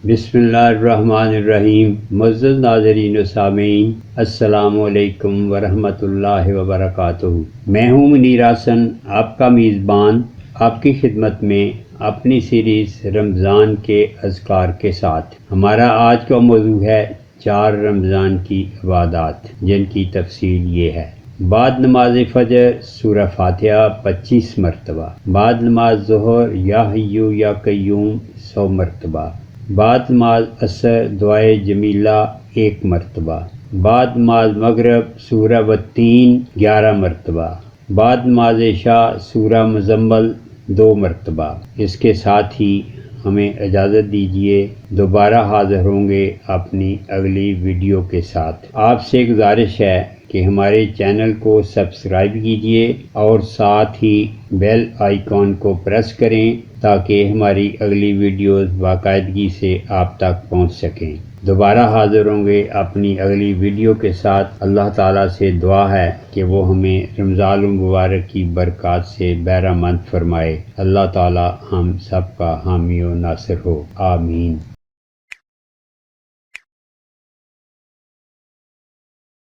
بسم اللہ الرحمن الرحیم۔ معزز ناظرین و سامعین، السلام علیکم ورحمۃ اللہ وبرکاتہ۔ میں ہوں منیر حسن، آپ کا میزبان، آپ کی خدمت میں اپنی سیریز رمضان کے اذکار کے ساتھ۔ ہمارا آج کا موضوع ہے 4 رمضان کی عبادات، جن کی تفصیل یہ ہے: بعد نماز فجر سورہ فاتحہ 25 مرتبہ، بعد نماز ظہر یا حیو یا قیوم 100 مرتبہ، بعد نماز عصر دعائے جمیلہ 1 مرتبہ، بعد نماز مغرب سورہ والتین 11 مرتبہ، بعد نماز عشاء سورہ مزمل 2 مرتبہ۔ اس کے ساتھ ہی ہمیں اجازت دیجیے، دوبارہ حاضر ہوں گے اپنی اگلی ویڈیو کے ساتھ۔ آپ سے گزارش ہے کہ ہمارے چینل کو سبسکرائب کیجیے اور ساتھ ہی بیل آئیکن کو پریس کریں تاکہ ہماری اگلی ویڈیوز باقاعدگی سے آپ تک پہنچ سکیں۔ دوبارہ حاضر ہوں گے اپنی اگلی ویڈیو کے ساتھ۔ اللہ تعالیٰ سے دعا ہے کہ وہ ہمیں رمضان المبارک کی برکات سے بہرہ مند فرمائے۔ اللہ تعالیٰ ہم سب کا حامی و ناصر ہو، آمین۔